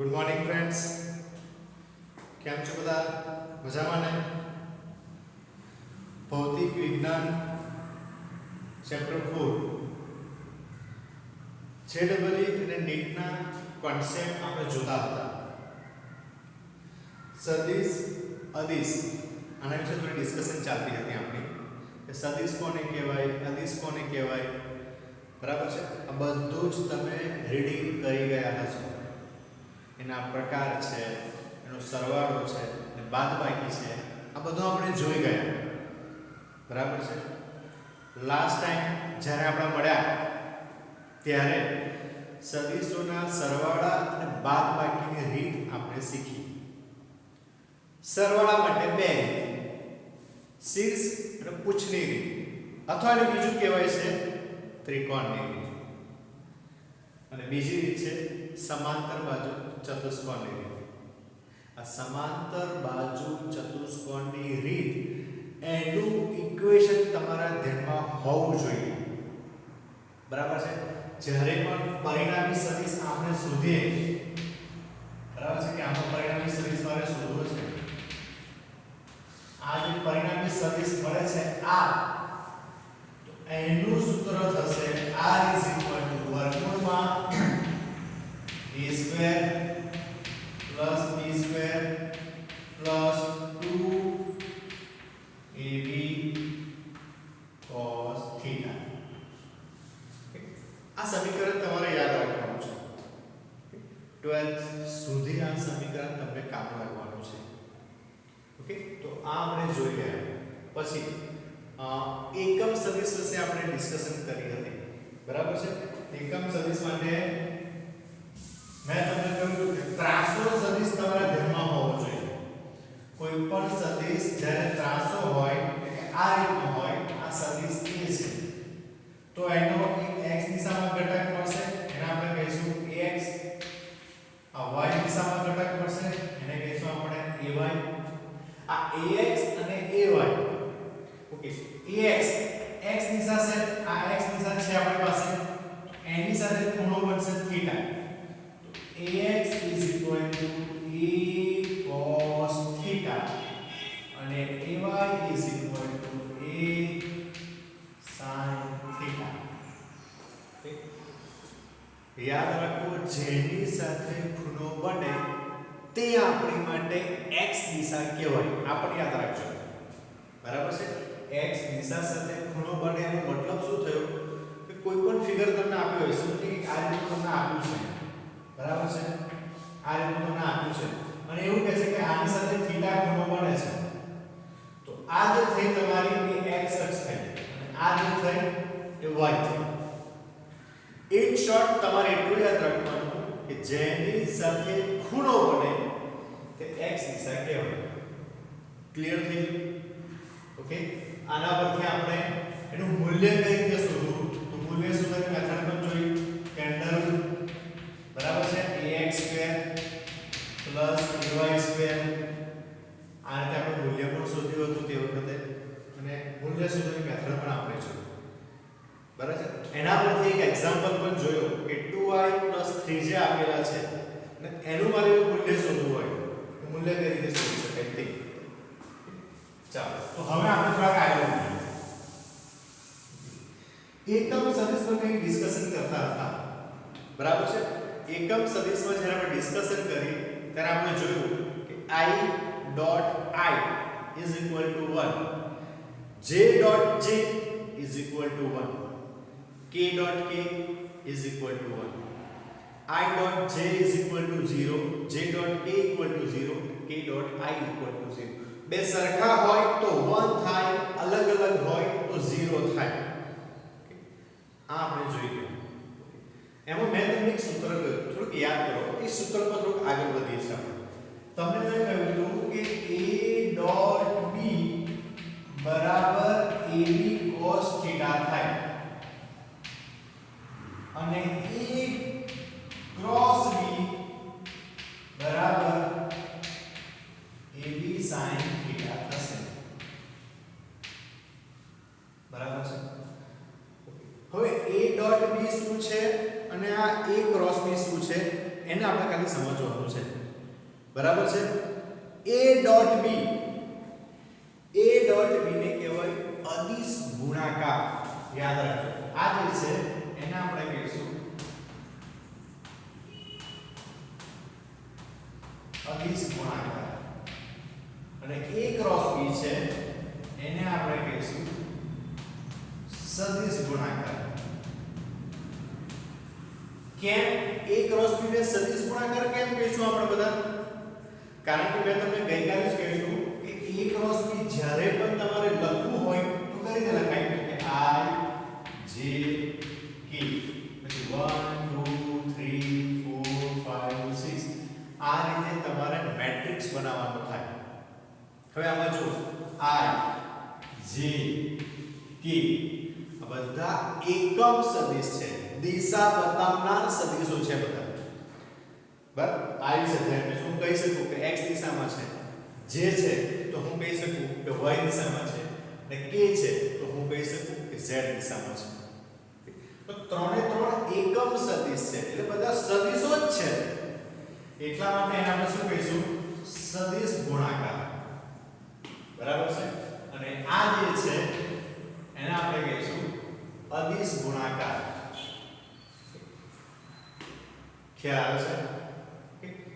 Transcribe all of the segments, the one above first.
Good morning friends, કેમ છો બધા? મજામાં ને? ભૌતિક વિજ્ઞાન ચેપ્ટર 4 જેડબલઈ અને નીટના કોન્સેપ્ટ આપણે જોતા હતા. સદિશ અદિશ આના વિશે થોડી ડિસ્કશન ચાલતી હતી આપણી કે સદિશ કોને કહેવાય, અદિશ કોને કહેવાય. બરાબર છે? આ બધું જ તમે રીડિંગ કરી ગયા હશો. એના પ્રકાર છે, એનો સરવાળો છે અને બાદબાકી છે, આ બધું આપણે જોઈ ગયા. બરાબર છે? લાસ્ટ ટાઈમ જ્યારે આપણે મળ્યા ત્યારે સદિશોના સરવાળા અને બાદબાકીની રીત આપણે શીખી. સરવાળા માટે બે રીત, શીર્ષ અને પૂછની રીત, અથવા એને બીજું કહેવાય છે ત્રિકોણની રીત. અને બીજી રીત છે સમાંતર બાજુ ચતુષ્કોણની રીત. આ સમાંતર બાજુ ચતુષ્કોણની રીત એનું ઇક્વેશન તમારા ધ્યાનમાં હોવું જોઈએ. બરાબર છે? જ્યારે પણ પરિણામી સદિશ આપણે શોધીએ, બરાબર છે કે આનો પરિણામી સદિશ મારે શોધવો છે. આ જે પરિણામી સદિશ મળે છે આ, તો એનું સૂત્ર થશે r વર્ગમૂળમાં a square plus b square plus 2ab cos theta. આ સમીકરણ તમારે યાદ રાખવાનું છે. 12th સુધી આ સમીકરણ તમને કામ લાગવાનું છે. ઓકે, તો આ આપણે જોઈ ગયા. પછી એકમ સદિશ વિશે આપણે ડિસ્કશન કરી હતી. બરાબર છે? એકમ સદિશ માટે મેં તમને કહ્યું કે ત્રાસો સદિશ તમારા ધ્યાનમાં હોવો જોઈએ. કોઈ પણ સદિશ જ્યારે ત્રાસો હોય એટલે કે આ રીતનો હોય, આ સદિશ a છે, તો એનો એક x દિશામાં ઘટક મળશે, એને આપણે કહીશું ax. આ y દિશામાં ઘટક મળશે, એને કહીશું આપણે ay. આ ax અને ay, ઓકે, ax x દિશા છે, આ x દિશા છે આપણી પાસે, એની સાથે ખૂણો બનશે theta. ax a cos theta અને ay a sin theta. યાદ રાખો, જેની સાથે ખૂણો બને તે આપણી માટે x દિશા કહેવાય. આ પણ યાદ રાખજો. બરાબર છે? x દિશા સાથે ખૂણો બને એનો મતલબ શું થયો કે કોઈ પણ ફિગર તમને આપ્યો હોય, સમજો કે આ રીતે તમને આપ્યું છે. બરાબર છે? આ રીતે તમને આપ્યું છે અને એવું કહે છે કે આની સાથે થીટા ખૂણો બને છે, તો આ જે થઈ તમારી એ x અક્ષ થઈ અને આ જે થઈ એ y થઈ. ઇન શોર્ટ તમારે એટલું યાદ રાખવાનું કે જેની સાથે ખૂણો બને તે x દિશા કહેવાય. ક્લિયર થઈ ગયું? ઓકે, આના પરથી આપણે એનું મૂલ્ય કઈ રીતે શોધવું, તો મૂલ્ય શોધવાની મેથડ પણ જોઈ. કેન્ડલ, બરાબર છે, ax square plus ay square. આ રીતે આપણે મૂલ્ય પણ શોધ્યું હતું તે વખતે, અને મૂલ્ય શોધવાની મેથડ પણ આપણે જોઈ. બરાબર છે? એના પરથી એક એક્ઝામ્પલ પણ જોયો કે 2y 3 જે આપેલા છે અને એનું મારે મૂલ્ય શોધવું હોય તો મૂલ્ય કઈ રીતે શોધી શકાય તે. ચાલો, તો હવે આપણે થોડા આગળ વધીએ. એકમ સદિશ પર કંઈ ડિસ્કશન કરતા હતા. બરાબર છે? એકમ સદિશમાં જ્યારે આપણે ડિસ્કશન કરી ત્યારે આપણે જોયું કે i dot i is equal to 1, j dot j is equal to 1, k dot k is equal to 1, i dot j is equal to 0, j dot k equal to 0, k dot i equal to 0. બે સરખા હોય તો 1 થાય, અલગ અલગ હોય તો 0 થાય. આ આપણે જોઈ ગયા. એમાં મેં તમને એક સૂત્ર કહ્યું, થોડુંક યાદ કરો. એ સૂત્ર પર થોડુંક આગળ વધીએ છીએ આપણે. તમને મેં કહ્યું હતું કે a ડોટ b બરાબર ab cos theta થાય અને a ક્રોસ b બરાબર ab sin theta થશે. બરાબર છે? હવે a ડોટ b શું છે અને આ a ક્રોસ b શું છે એને આપણે ખાલી સમજવાનું છે બરાબર છે a ડોટ b ને કહેવાય અદિશ ગુણાકાર યાદ રાખજો આ જે છે એને આપણે કહીશું અદિશ ગુણાકાર અને a ક્રોસ b છે એને આપણે કહીશું સદિશ ગુણાકાર કેમ a ક્રોસ b ને સદિશ ગુણાકાર કેમ કહીશું આપણે બધા કારણ કે મેં તમને ગઈકાલે જ કહ્યું કે a ક્રોસ b જ્યારે પણ તમારે લખવું હોય તો કઈ રીતે લખાય કે I J K પછી 1 2 3 4 5 6 આ રીતે તમારે મેટ્રિક્સ બનાવવાનો થાય હવે આમાં જો I J K આ બધા એકમ સદિશ છે દિશા બતાવનાર સદિશો છે બધા બરાબર I છે એટલે હું કહી શકું કે x દિશામાં છે J છે તો હું કહી શકું કે y દિશામાં છે અને K છે તો હું કહી શકું કે z દિશામાં છે તો ત્રણે ત્રણ એકમ સદિશ છે એટલે બધા સદિશો જ છે એટલા માટે એને આપણે શું કહીશું સદિશ ગુણાકાર બરાબર છે અને આ જે છે એને આપણે કહીશું અદિશ ગુણાકાર ખ્યાલ આવે છે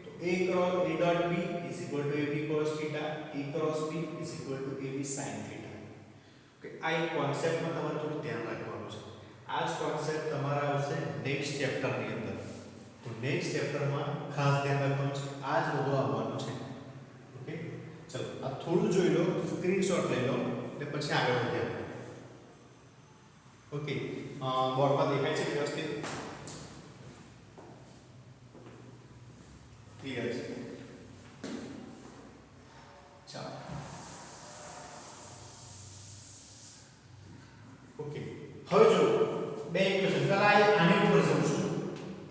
તો a cross a dot b is equal to ab cos theta a cross b is equal to ab sin theta okay આ એક કોન્સેપ્ટમાં તમારે થોડું ધ્યાન રાખવાનું છે આ જ કોન્સેપ્ટ તમારા આવશે નેક્સ્ટ ચેપ્ટરની અંદર તો નેક્સ્ટ ચેપ્ટરમાં ખાસ ધ્યાન રાખવાનું છે આ જ બધું આવવાનું છે ઓકે ચલો આ થોડું જોઈ લો સ્ક્રીનશોટ લઈ લો એટલે પછી આગળ વધીએ ઓકે બોર્ડ પર દેખાય છે વ્યવસ્થિત ક્લિયર છે ચાલો ઓકે હવે જો બે ઇક્વેશન પહેલા આની ઉપર જઉં છું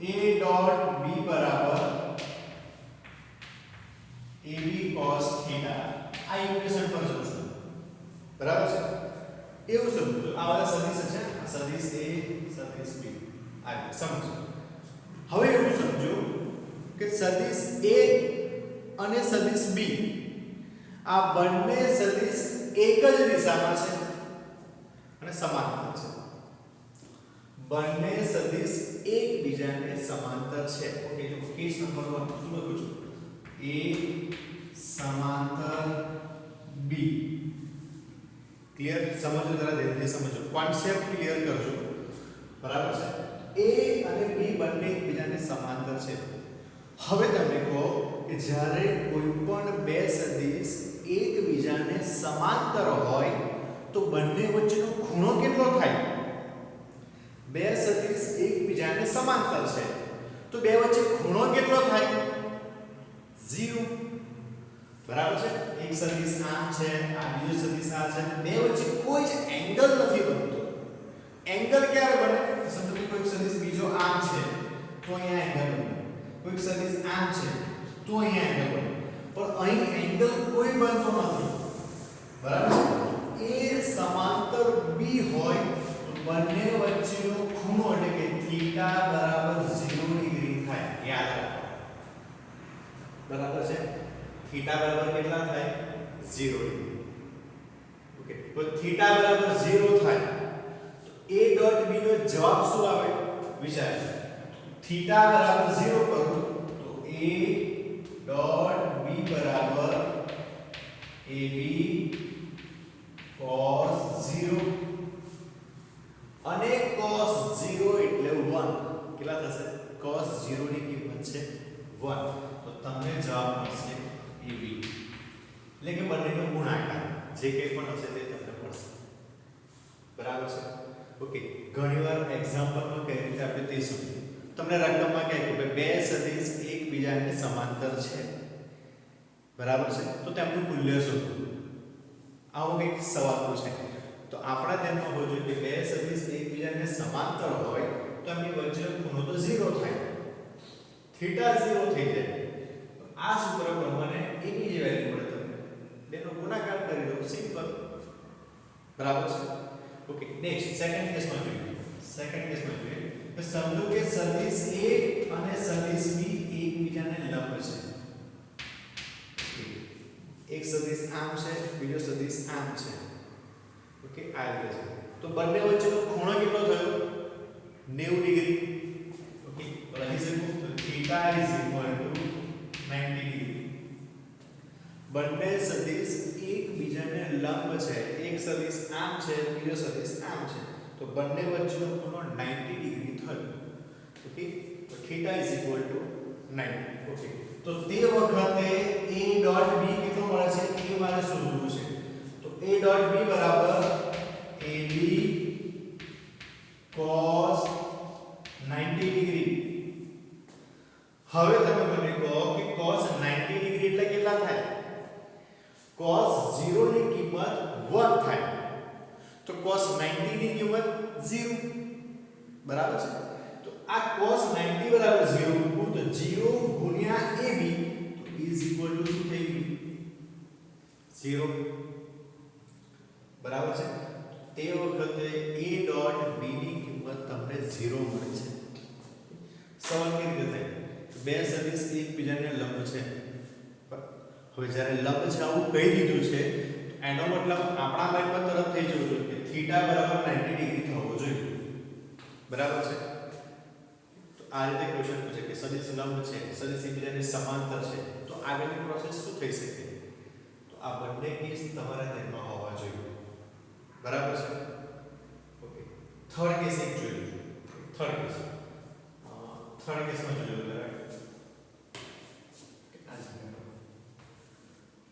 a ડોટ b બરાબર ab cos theta આ ઇક્વેશન પર જઉં છું બરાબર છે એવું સમજો આ બધા સદિશ છે આ સદિશ a સદિશ b આ સમજો હવે એવું સમજો કે સદિશ a અને સદિશ b આ બંને સદિશ એક જ દિશામાં છે અને સમાંતર છે બંને સદિશ એકબીજાને સમાંતર છે ઓકે જો કેસ નંબર 1 શું લખું છું a સમાંતર b ક્લિયર સમજો જરા ધ્યાનથી સમજો કોન્સેપ્ટ ક્લિયર કરજો બરાબર છે a અને b બંને એકબીજાને સમાંતર છે હવે તમે કહો કે જ્યારે કોઈ પણ બે સદિશ એકબીજાને સમાંતર હોય તો બંને વચ્ચેનો ખૂણો કેટલો થાય બે સદિશ એકબીજાને સમાંતર છે તો બે વચ્ચે ખૂણો કેટલો થાય 0 બરાબર છે એક સદિશ આમ છે આ બીજો સદિશ આ છે બે વચ્ચે કોઈ જ એંગલ નથી બનતો એંગલ ક્યારે બને સમજો કે કોઈ સદિશ બીજો આમ છે તો અહીંયા એંગલ બને કોઈ સદિશ આમ છે તો અહીંયા એંગલ બને પણ અહીં એંગલ કોઈ બનતો નથી બરાબર છે a સમાંતર b હોય તો બંને વચ્ચેનો ખૂણો એટલે કે થીટા બરાબર 0 ડિગ્રી થાય યાદ રાખો બરાબર છે થીટા બરાબર કેટલા થાય 0 ડિગ્રી ઓકે તો થીટા બરાબર 0 થાય તો a ડોટ b નો જવાબ શું આવે વિચાર થીટા બરાબર 0 કરું તો a ડોટ b બરાબર ab cos 0 અને cos 0 એટલે 1 કેટલા થશે cos 0 ની કિંમત છે 1 તો તમને જવાબ મળશે ab એટલે કે બંનેનો ગુણાકાર જે કંઈ પણ હશે તે તમને મળશે બરાબર છે ઓકે ઘણીવાર એક્ઝામ્પલમાં કઈ રીતે આપણે તે સમજીએ તમને રકમમાં કહે કે બે સદિશ એકબીજાને સમાંતર છે બરાબર છે તો તેમનું મૂલ્ય શોધો આવો કંઈક સવાલ પૂછાય તો આપણા ધ્યાનમાં હોવું જોઈએ કે બે સદિશ એકબીજાને સમાંતર હોય તો એમની વચ્ચેનો ખૂણો તો 0 થાય થીટા 0 થઈ જાય આ સૂત્ર પ્રમાણે એની જે વેલ્યુ મળે તમને બેનો ગુણાકાર કરી દો સિમ્પલ બરાબર છે ઓકે નેક્સ્ટ સેકન્ડ કેસમાં જોઈએ કે સમજો કે સદિશ a અને સદિશ b એકબીજાને લંબ છે. એક સદિશ આમ છે, બીજો સદિશ આમ છે. ઓકે, આ રીતે છે. તો બંને વચ્ચેનો ખૂણો કેટલો થયો? 90 ડિગ્રી. ઓકે, તો લખી શકું તો થીટા = 90 ડિગ્રી. બંને સદિશ એકબીજાને લંબ છે. એક સદિશ આમ છે, બીજો સદિશ આમ છે. તો બંને વચ્ચેનો ખૂણો 90 ડિગ્રી થયો. ઓકે, તો થીટા = 90. ઓકે, તો તે વખતે a ડોટ b કેટલો મળે છે એ મારે શોધવું છે. તો a ડોટ b બરાબર ab cos 90 ડિગ્રી. હવે તમે મને કહો કે cos 90 ડિગ્રી એટલે કેટલા થાય? cos 0 ની કિંમત 1 થાય. તો cos 90 ની કિંમત 0. બરાબર છે? તો આ cos 90 બરાબર 0 મૂકું તો 0 ગુણ્યા ab તો = શું થઈ ગયું? 0. બરાબર છે? તે વખતે a ડોટ b ની કિંમત તમને 0 મળે છે. સવાલ કેવી રીતે થાય? બે સદિશ એકબીજાને લંબ છે. હવે જ્યારે લંબ છે આવું કહી દીધું છે એનો મતલબ આપણા માઇન્ડમાં તરત થઈ જવું જોઈએ કે થીટા બરાબર 90 ડિગ્રી થવો જોઈએ. બરાબર છે? તો આ રીતે ક્વેશ્ચન પૂછે કે સદિશ લંબ છે, સદિશ એકબીજાને સમાંતર છે, તો આગળની પ્રોસેસ શું થઈ શકે? તો આ બંને કેસ તમારા ધ્યાનમાં હોવા જોઈએ. બરાબર છે? ઓકે, થર્ડ કેસ એક જોઈ લો. થર્ડ કેસમાં જોઈ લો. બરાબર?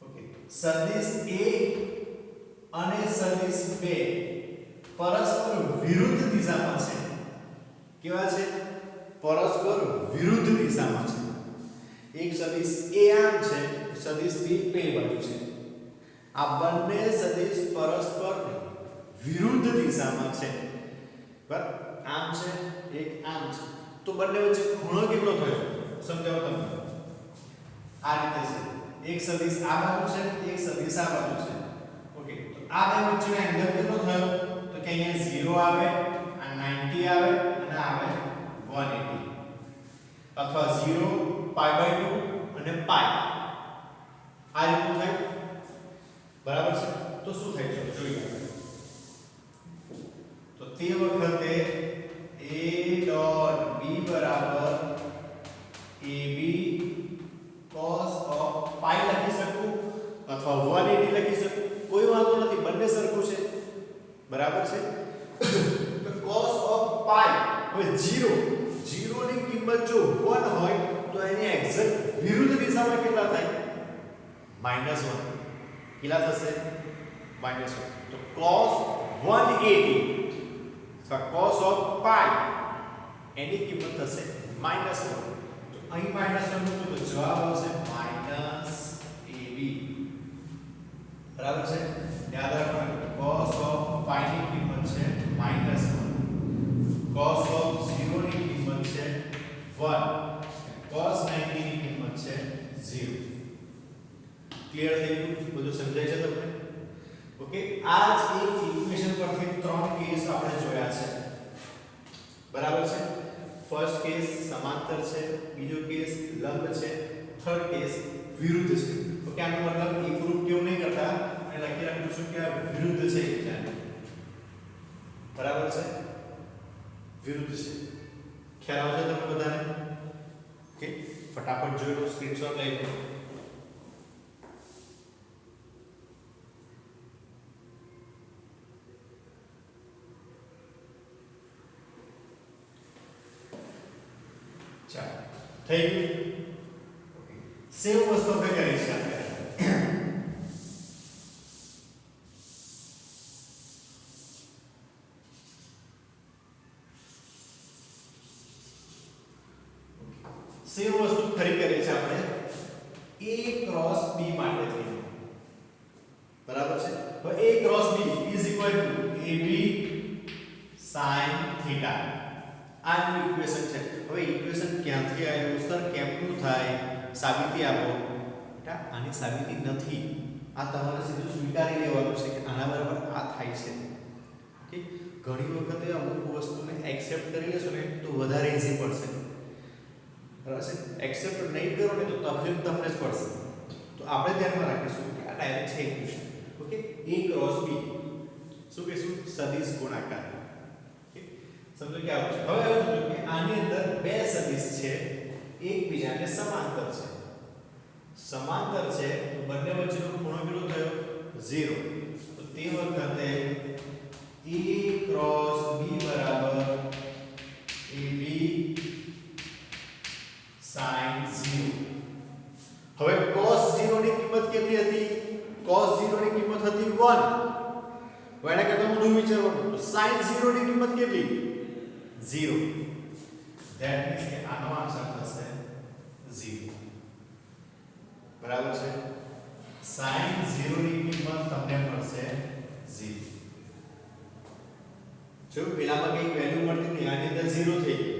ઓકે, સદિશ a અને સદિશ b પરસ્પર વિરુદ્ધ દિશામાં છે. કેવા છે? પરસ્પર વિરુદ્ધ દિશામાં છે. એક સદિશ a આમ છે, સદિશ b પેલી બાજુ છે. આ બંને સદિશ પરસ્પર વિરુદ્ધ દિશામાં છે. બરાબર? આમ છે, એક આમ છે. તો બંને વચ્ચે ખૂણો કેટલો થયો? સમજાવો તમને. આ રીતે છે. એક સદિશ આ બાજુ છે, એક સદિશ આ બાજુ છે. ઓકે, તો આ બે વચ્ચેનો એંગલ કેટલો થયો? તો કે અહીંયા 0 આવે, આ 90 આવે અને આવે 180. અથવા 0 π/2 અને π. આ રીતનું થાય. બરાબર છે? તો શું થાય છે જોઈએ. તો તે વખતે a ડોટ b બરાબર ab cos of π લખી શકું અથવા 180 લખી શકું. કોઈ વાંધો નથી, બંને સરખું છે. બરાબર છે? તો cos of π હવે 0 ની કિંમત જો 1 હોય તો એની એક્ઝેક્ટ વિરુદ્ધ દિશામાં કેટલા થાય? -1. કેટલા થશે? -1. તો cos 180 અથવા cos of π એની કિંમત થશે -1. તો અહીં -1 મૂકું તો જવાબ આવશે -ab. બરાબર છે? યાદ રાખવાનું cos of π ની કિંમત છે -1, cos of 0 ની કિંમત છે 1, cos 90 ની કિંમત છે 0. ક્લિયર થઈ ગયું? બધું સમજાય છે તમને? ઓકે, આ જ એક ઇક્વેશન પરથી ત્રણ કેસ આપણે જોયા છે. બરાબર છે? ફર્સ્ટ કેસ સમાંતર છે, બીજો કેસ લંબ છે, થર્ડ કેસ વિરુદ્ધ છે. ઓકે, આનો મતલબ એકરૂપ કેવું નહીં કરતા અને લખી રાખું છું કે આ વિરુદ્ધ છે એકબીજાને. બરાબર છે? વિરુદ્ધ છે. ખ્યાલ આવશે તમને બધાને? ઓકે, ફટાફટ જોઈ લો, સ્ક્રીનશોટ લઈ લો. ચાલો, થઈ ગયું? ઓકે, સેમ વસ્તુ આપણે કરીશું આપણે. સેમ વસ્તુ ફરી કરીએ છીએ આપણે a ક્રોસ b માટે થઈ. બરાબર છે? તો a cross b = ab sin theta. આ ઇક્વેશન છે. હવે ઇક્વેશન ક્યાંથી આવ્યું? સર કેમનું થાય? સાબિતી આપો. બેટા આની સાબિતી નથી. આ તમારે સીધું સ્વીકારી લેવાનું છે કે આના બરાબર આ થાય છે. ઓકે, ઘણી વખતે અમુક વસ્તુને એક્સેપ્ટ કરી લેશો ને તો વધારે ઈઝી પડશે. બરાબર છે? એક્સેપ્ટ નહીં કરો ને તો તકલીફ તમને જ પડશે. તો આપણે ધ્યાનમાં રાખીશું કે આ ડાયરેક્ટ છે equation. Okay, a cross b શું કહીશું? સદિશ ગુણાકાર. ઓકે, સમજો કે આવું છે. હવે એવું સમજો કે આની અંદર બે સદિશ છે, એકબીજાને સમાંતર છે. સમાંતર છે તો બંને વચ્ચેનો ખૂણો કેટલો થયો? 0. તો તે વખતે a ક્રોસ b બરાબર ab sin 0. હવે cos 0 ની કિંમત કેટલી હતી? cos 0 ની કિંમત હતી 1. હવે એના કરતા ઊંધું વિચારવાનું. તો sin 0 ની કિંમત કેટલી? 0. ધેટ મીન્સ કે આનો આન્સર થશે 0. બરાબર છે? sin 0 ની કિંમત તમને મળશે 0. જો પેલામાં કઈ વેલ્યુ મળતી હતી, આની અંદર 0 થઈ ગઈ.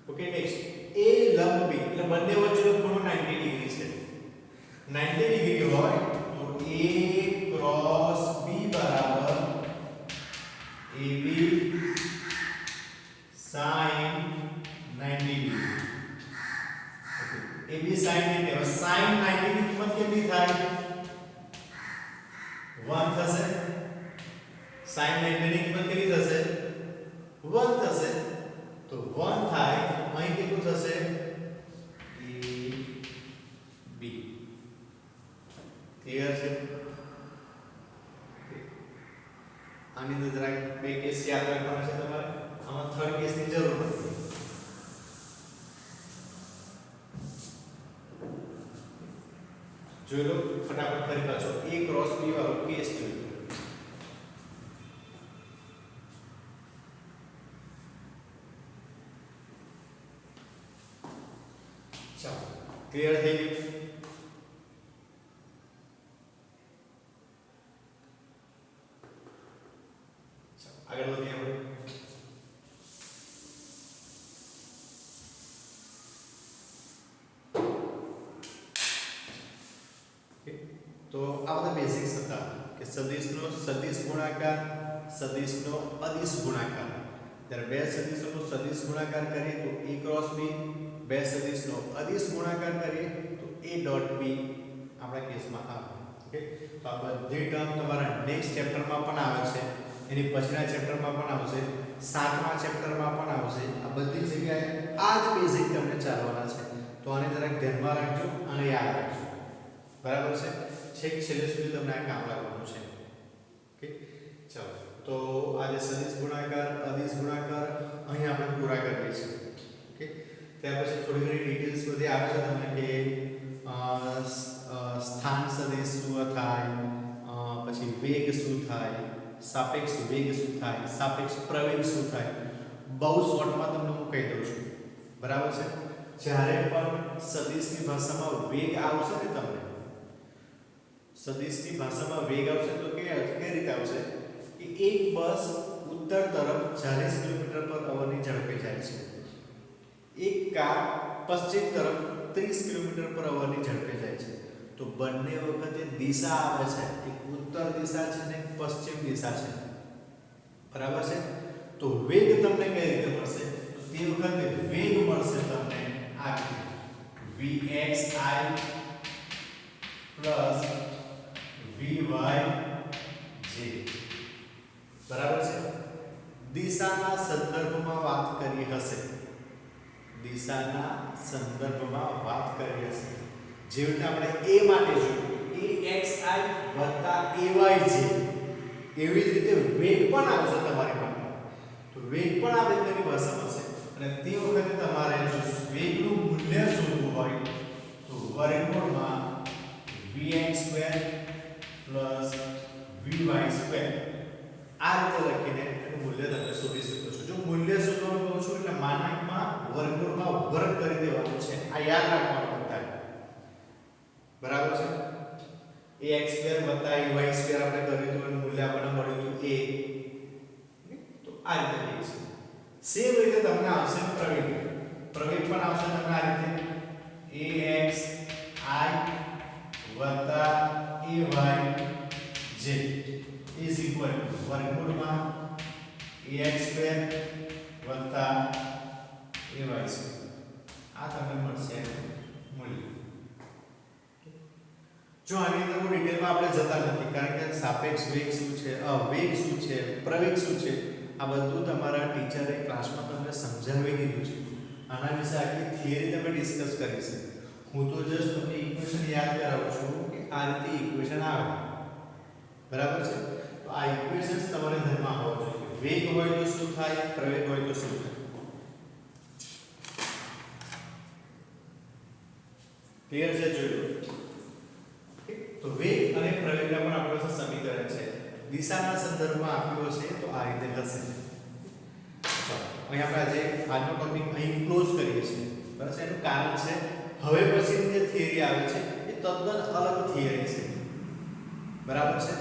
ઓકે, નેક્સ્ટ a લંબ b એટલે બંને વચ્ચેનો ખૂણો 90 ડિગ્રી છે. 90 ડિગ્રી હોય તો a ક્રોસ b બરાબર ab sin 90 degree. Okay, ab sin 90. હવે sin 90 ની કિંમત કેટલી થાય? 1 થશે. sin 90 ની કિંમત કેટલી થશે? 1 થશે. તો 1 થાય, અહીં કેટલું થશે? ab. ક્લિયર છે? આની અંદર જરાક બે કેસ યાદ રાખવાના છે તમારે. આમાં થર્ડ કેસની જરૂર નથી. જોઈ લો ફટાફટ ફરી પાછો a ક્રોસ b વાળો કેસ જોઈ લો. ચાલો, ક્લિયર થઈ ગયું? આગળ વધીએ આપણે. તો આ બધા બેઝિક્સ હતા કે સદિશનો સદિશ ગુણાકાર, સદિશનો અદિશ ગુણાકાર. જ્યારે બે સદિશોનો સદિશ ગુણાકાર કરીએ તો a ક્રોસ b, બે સદિશનો અદિશ ગુણાકાર કરીએ તો a ડોટ b આપણા કેસમાં આવે. ઓકે, તો આ બધી ટર્મ તમારા નેક્સ્ટ ચેપ્ટરમાં પણ આવે છે, એની પછીના ચેપ્ટરમાં પણ આવશે, 7મા ચેપ્ટરમાં પણ આવશે. આ બધી જગ્યાએ આ જ બેઝિક તમને ચાલવાના છે. તો આને જરાક ધ્યાનમાં રાખજો અને યાદ રાખજો. બરાબર છે? છેક છેલ્લે સુધી તમને આ કામ લાગવાનું છે. ઓકે, ચાલો. તો આજે સદિશ ગુણાકાર, અદિશ ગુણાકાર અહીં આપણે પૂરા કરીએ છીએ. ઓકે, ત્યાર પછી થોડી ઘણી ડિટેલ્સ બધી આવે છે તમને કે સ્થાન સદિશ શું થાય, પછી વેગ શું થાય, સાપેક્ષ વેગ શું થાય, સાપેક્ષ પ્રવેગ શું થાય. બહુ શોર્ટમાં તમને હું કહી દઉં છું. બરાબર છે? જ્યારે પણ સદિશની ભાષામાં વેગ આવશે ને, તમને સદિશની ભાષામાં વેગ આવશે તો કઈ રીતે આવશે કે એક બસ ઉત્તર તરફ 40 કિલોમીટર પર અવરની ઝડપે જાય છે, એક કાર પશ્ચિમ તરફ 30 કિલોમીટર પર અવરની ઝડપે જાય છે. તો બંને વખતે દિશા આવે છે, એક ઉત્તર દિશા છે ને એક પશ્ચિમ દિશા છે. બરાબર છે? તો વેગ તમને કઈ રીતે મળશે? તો તે વખતે વેગ મળશે તમને આ vxi પ્લસ vyj. બરાબર છે? દિશાના સંદર્ભમાં વાત કરી હશે, દિશાના સંદર્ભમાં વાત કરી હશે. જેવી રીતે આપણે a માટે જોયું axi ayj, એવી જ રીતે વેગ પણ આવશે તમારી પાસે. તો વેગ પણ આ રીતની ભાષામાં છે. અને તે વખતે તમારે જો વેગનું મૂલ્ય શોધવું હોય તો વર્ગમૂળમાં vx² પ્લસ vy² આ રીતે લખીને એનું મૂલ્ય તમે શોધી શકો છો. જો મૂલ્ય શોધવાનું કહું છું એટલે માનાંકમાં વર્ગમૂળમાં વર્ગ કરી દેવાનું છે. આ યાદ રાખવાનું થાય. બરાબર છે? ax² + ay² આપણે કર્યું તો એનું મૂલ્ય આપણને મળ્યું હતું a. તો આ રીતે લખીએ. સેમ રીતે તમને આવશે પ્રવેગ. પ્રવેગ પણ આવશે તમને આ રીતે axi + ayj is equal to વર્ગમૂળમાં ax² + ay². આ આ તમને મળશે મૂલ્ય. જો આની અંદર બહુ ડિટેલમાં આપણે જતા નથી કારણ કે સાપેક્ષ વેગ શું છે, વેગ શું છે, પ્રવેગ શું છે, આ બધું તમારા ટીચરે ક્લાસમાં તમને સમજાવી દીધું છે. આના વિશે આખી થિયરી તમે ડિસ્કસ કરી છે. હું તો જસ્ટ તમને ઇક્વેશન યાદ કરાવું છું કે આ રીતે ઇક્વેશન આવે, બરાબર છે. તો આ ઇક્વેશન્સ તમારે ધ્યાનમાં હોવા જોઈએ. વેગ હોય તો શું થાય, પ્રવેગ હોય તો શું થાય. ક્લિયર છે? જોયું. તો વેગ અને પ્રવેગના પણ આપણી પાસે સમીકરણ છે. દિશાના સંદર્ભમાં આપ્યો છે તો આ રીતે હશે. અહીં આપણે આજે આજનો ટોપિક અહીં ક્લોઝ કરીએ છીએ, બરાબર છે. એનું કારણ છે હવે પછીની જે થિયરી આવે છે એ તદ્દન અલગ થિયરી છે, બરાબર છે.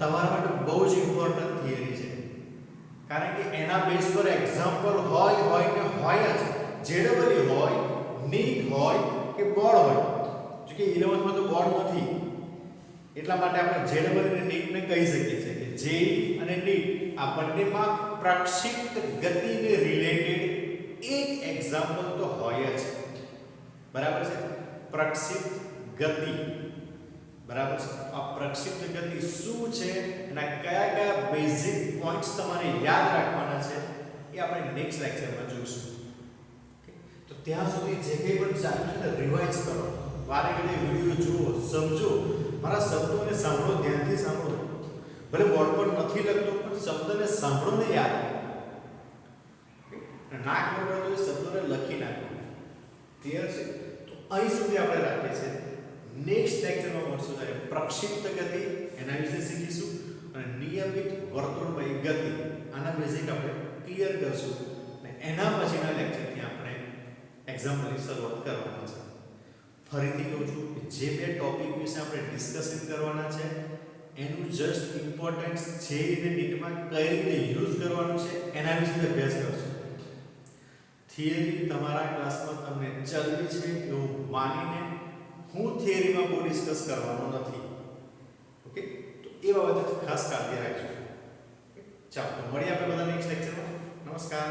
તમારા માટે બહુ જ ઇમ્પોર્ટન્ટ થિયરી છે કારણ કે એના બેઝ પર એક્ઝામ્પલ હોય કે હોય જ, જેડબલઈ હોય, નીટ હોય કે બોર્ડ હોય. જો કે 11th માં તો બોર્ડ નથી, એટલા માટે આપણે જેડબલઈ અને નીટને કહી શકીએ છીએ કે જે અને નીટ આ બંનેમાં પ્રક્ષિપ્ત ગતિને રિલેટેડ એક એક્ઝામ્પલ તો હોય જ, બરાબર છે. પ્રક્ષિપ્ત ગતિ, બરાબર છે. આ પ્રક્ષિપ્ત ગતિ શું છે અને કયા કયા બેઝિક પોઈન્ટ્સ તમારે યાદ રાખવાના છે એ આપણે નેક્સ્ટ લેક્ચરમાં જોઈશું. તો ત્યાં સુધી જે કંઈ પણ ચાલ્યું છે ને રિવાઇઝ કરો, વારે ઘડીએ વિડિયો જુઓ, સમજો, મારા શબ્દોને સાંભળો, ધ્યાનથી સાંભળો. ભલે બોર્ડ પર નથી લખતો પણ શબ્દને સાંભળો ને યાદ કરો. ના ખબર હોય તો એ શબ્દોને લખી નાખો. ક્લિયર છે? તો અહીં સુધી આપણે રાખીએ છીએ. નેક્સ્ટ લેક્ચરમાં મળશું ત્યારે પ્રક્ષિપ્ત ગતિ એના વિશે શીખીશું અને નિયમિત વર્તુળમય ગતિ આના બેઝિક આપણે ક્લિયર કરશું અને એના પછીના લેક્ચરથી આપણે એક્ઝામ્પલની શરૂઆત કરવાના છે. ફરીથી કહું છું કે જે બે ટોપિક વિશે આપણે ડિસ્કશન કરવાના છે એનું જસ્ટ ઇમ્પોર્ટન્સ જે રીતે નીટમાં કઈ રીતે યુઝ કરવાનું છે એના વિશે અભ્યાસ કરશું. થિયરી તમારા ક્લાસમાં તમને ચાલવી છે એવું માનીને હું થિયરીમાં બહુ ડિસ્કસ કરવાનો નથી. ઓકે, તો એ બાબતે ખાસ કાળજી રાખજો. ચાલો મળીએ આપણે બધા નેક્સ્ટ લેક્ચરમાં. નમસ્કાર.